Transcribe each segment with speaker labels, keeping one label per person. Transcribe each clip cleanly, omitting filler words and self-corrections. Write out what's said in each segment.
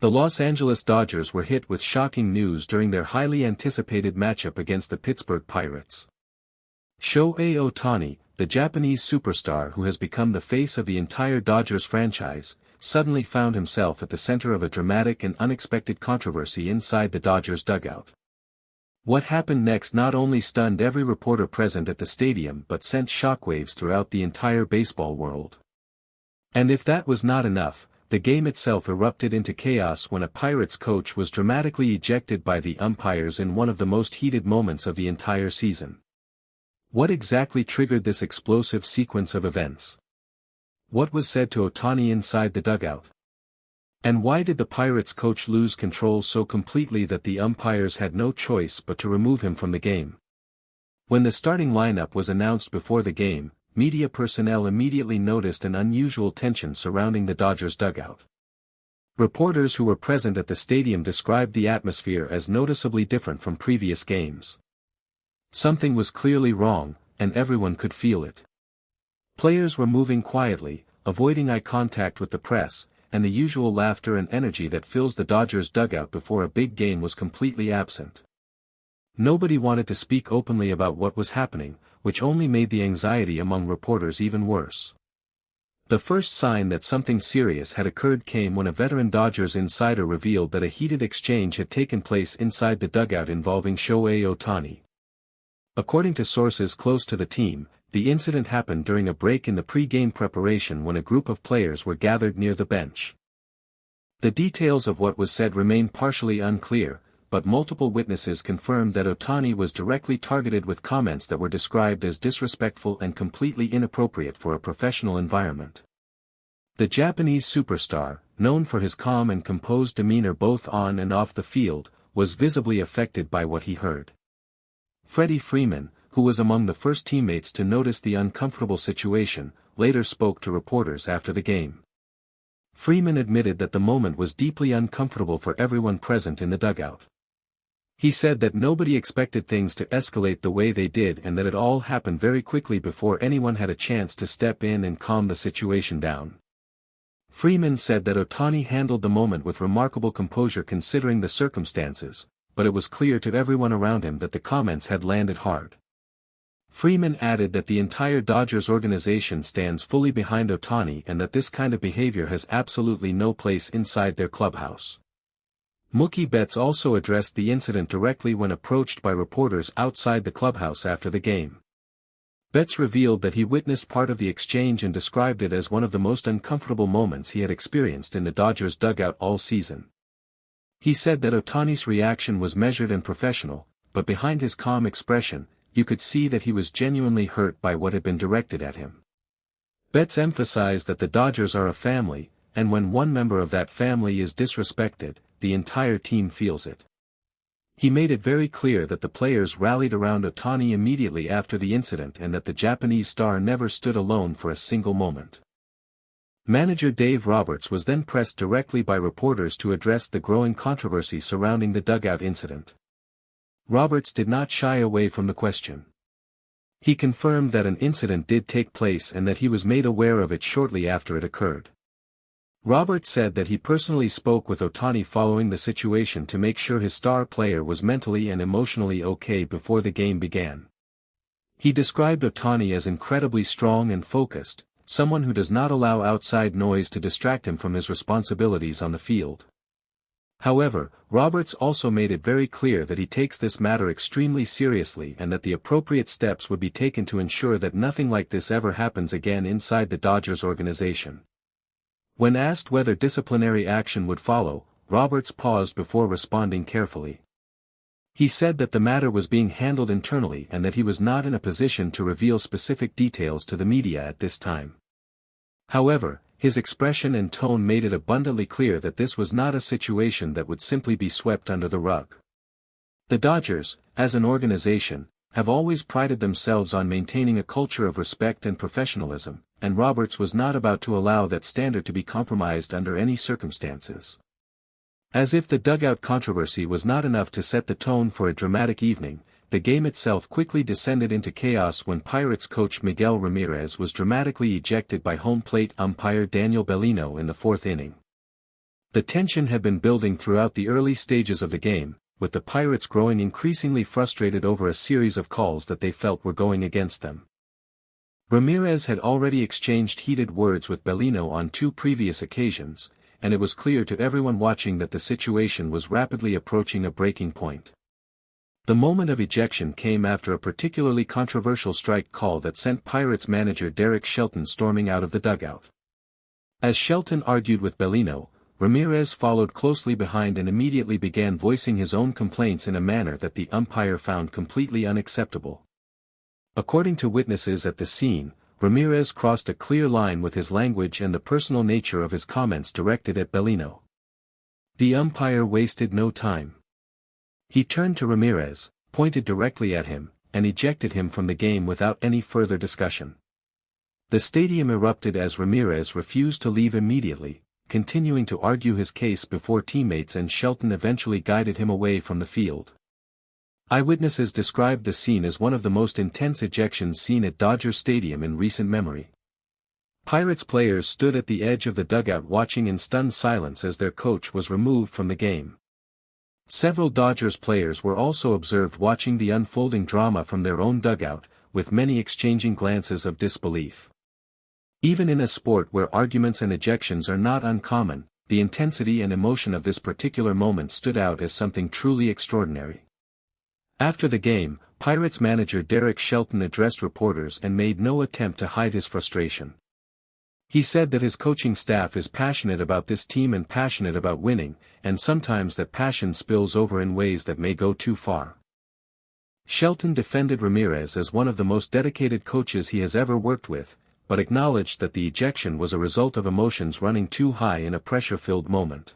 Speaker 1: The Los Angeles Dodgers were hit with shocking news during their highly anticipated matchup against the Pittsburgh Pirates. Shohei Ohtani, the Japanese superstar who has become the face of the entire Dodgers franchise, suddenly found himself at the center of a dramatic and unexpected controversy inside the Dodgers dugout. What happened next not only stunned every reporter present at the stadium but sent shockwaves throughout the entire baseball world. And if that was not enough, the game itself erupted into chaos when a Pirates coach was dramatically ejected by the umpires in one of the most heated moments of the entire season. What exactly triggered this explosive sequence of events? What was said to Ohtani inside the dugout? And why did the Pirates coach lose control so completely that the umpires had no choice but to remove him from the game? When the starting lineup was announced before the game, media personnel immediately noticed an unusual tension surrounding the Dodgers dugout. Reporters who were present at the stadium described the atmosphere as noticeably different from previous games. Something was clearly wrong, and everyone could feel it. Players were moving quietly, avoiding eye contact with the press, and the usual laughter and energy that fills the Dodgers dugout before a big game was completely absent. Nobody wanted to speak openly about what was happening, which only made the anxiety among reporters even worse. The first sign that something serious had occurred came when a veteran Dodgers insider revealed that a heated exchange had taken place inside the dugout involving Shohei Ohtani. According to sources close to the team, the incident happened during a break in the pre-game preparation when a group of players were gathered near the bench. The details of what was said remain partially unclear, but multiple witnesses confirmed that Ohtani was directly targeted with comments that were described as disrespectful and completely inappropriate for a professional environment. The Japanese superstar, known for his calm and composed demeanor both on and off the field, was visibly affected by what he heard. Freddie Freeman, who was among the first teammates to notice the uncomfortable situation, later spoke to reporters after the game. Freeman admitted that the moment was deeply uncomfortable for everyone present in the dugout. He said that nobody expected things to escalate the way they did and that it all happened very quickly before anyone had a chance to step in and calm the situation down. Freeman said that Ohtani handled the moment with remarkable composure considering the circumstances, but it was clear to everyone around him that the comments had landed hard. Freeman added that the entire Dodgers organization stands fully behind Ohtani and that this kind of behavior has absolutely no place inside their clubhouse. Mookie Betts also addressed the incident directly when approached by reporters outside the clubhouse after the game. Betts revealed that he witnessed part of the exchange and described it as one of the most uncomfortable moments he had experienced in the Dodgers dugout all season. He said that Ohtani's reaction was measured and professional, but behind his calm expression, you could see that he was genuinely hurt by what had been directed at him. Betts emphasized that the Dodgers are a family, and when one member of that family is disrespected, the entire team feels it. He made it very clear that the players rallied around Ohtani immediately after the incident and that the Japanese star never stood alone for a single moment. Manager Dave Roberts was then pressed directly by reporters to address the growing controversy surrounding the dugout incident. Roberts did not shy away from the question. He confirmed that an incident did take place and that he was made aware of it shortly after it occurred. Roberts said that he personally spoke with Ohtani following the situation to make sure his star player was mentally and emotionally okay before the game began. He described Ohtani as incredibly strong and focused, someone who does not allow outside noise to distract him from his responsibilities on the field. However, Roberts also made it very clear that he takes this matter extremely seriously and that the appropriate steps would be taken to ensure that nothing like this ever happens again inside the Dodgers organization. When asked whether disciplinary action would follow, Roberts paused before responding carefully. He said that the matter was being handled internally and that he was not in a position to reveal specific details to the media at this time. However, his expression and tone made it abundantly clear that this was not a situation that would simply be swept under the rug. The Dodgers, as an organization, have always prided themselves on maintaining a culture of respect and professionalism, and Roberts was not about to allow that standard to be compromised under any circumstances. As if the dugout controversy was not enough to set the tone for a dramatic evening, the game itself quickly descended into chaos when Pirates coach Miguel Ramirez was dramatically ejected by home plate umpire Daniel Bellino in the fourth inning. The tension had been building throughout the early stages of the game, with the Pirates growing increasingly frustrated over a series of calls that they felt were going against them. Ramirez had already exchanged heated words with Bellino on 2 previous occasions, and it was clear to everyone watching that the situation was rapidly approaching a breaking point. The moment of ejection came after a particularly controversial strike call that sent Pirates manager Derek Shelton storming out of the dugout. As Shelton argued with Bellino, Ramirez followed closely behind and immediately began voicing his own complaints in a manner that the umpire found completely unacceptable. According to witnesses at the scene, Ramirez crossed a clear line with his language and the personal nature of his comments directed at Bellino. The umpire wasted no time. He turned to Ramirez, pointed directly at him, and ejected him from the game without any further discussion. The stadium erupted as Ramirez refused to leave immediately, continuing to argue his case before teammates, and Shelton eventually guided him away from the field. Eyewitnesses described the scene as one of the most intense ejections seen at Dodger Stadium in recent memory. Pirates players stood at the edge of the dugout watching in stunned silence as their coach was removed from the game. Several Dodgers players were also observed watching the unfolding drama from their own dugout, with many exchanging glances of disbelief. Even in a sport where arguments and ejections are not uncommon, the intensity and emotion of this particular moment stood out as something truly extraordinary. After the game, Pirates manager Derek Shelton addressed reporters and made no attempt to hide his frustration. He said that his coaching staff is passionate about this team and passionate about winning, and sometimes that passion spills over in ways that may go too far. Shelton defended Ramirez as one of the most dedicated coaches he has ever worked with, but acknowledged that the ejection was a result of emotions running too high in a pressure-filled moment.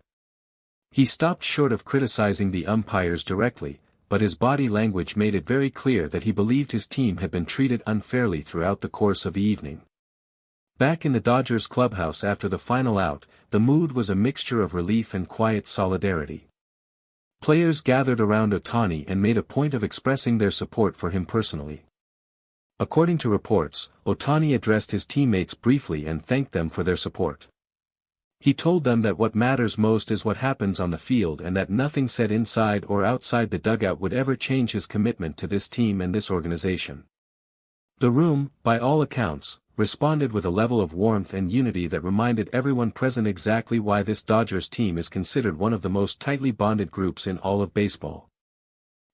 Speaker 1: He stopped short of criticizing the umpires directly, but his body language made it very clear that he believed his team had been treated unfairly throughout the course of the evening. Back in the Dodgers clubhouse after the final out, the mood was a mixture of relief and quiet solidarity. Players gathered around Ohtani and made a point of expressing their support for him personally. According to reports, Ohtani addressed his teammates briefly and thanked them for their support. He told them that what matters most is what happens on the field and that nothing said inside or outside the dugout would ever change his commitment to this team and this organization. The room, by all accounts, responded with a level of warmth and unity that reminded everyone present exactly why this Dodgers team is considered one of the most tightly bonded groups in all of baseball.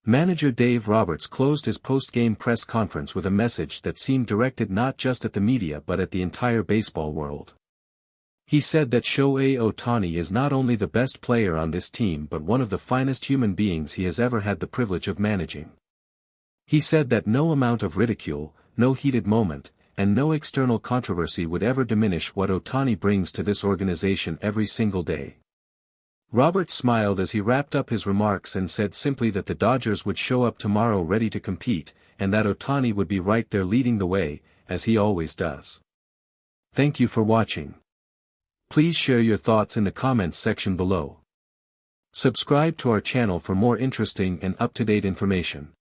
Speaker 1: Manager Dave Roberts closed his post-game press conference with a message that seemed directed not just at the media but at the entire baseball world. He said that Shohei Ohtani is not only the best player on this team but one of the finest human beings he has ever had the privilege of managing. He said that no amount of ridicule, no heated moment, and no external controversy would ever diminish what Ohtani brings to this organization every single day. Roberts smiled as he wrapped up his remarks and said simply that the Dodgers would show up tomorrow ready to compete, and that Ohtani would be right there leading the way, as he always does. Thank you for watching. Please share your thoughts in the comments section below. Subscribe to our channel for more interesting and up-to-date information.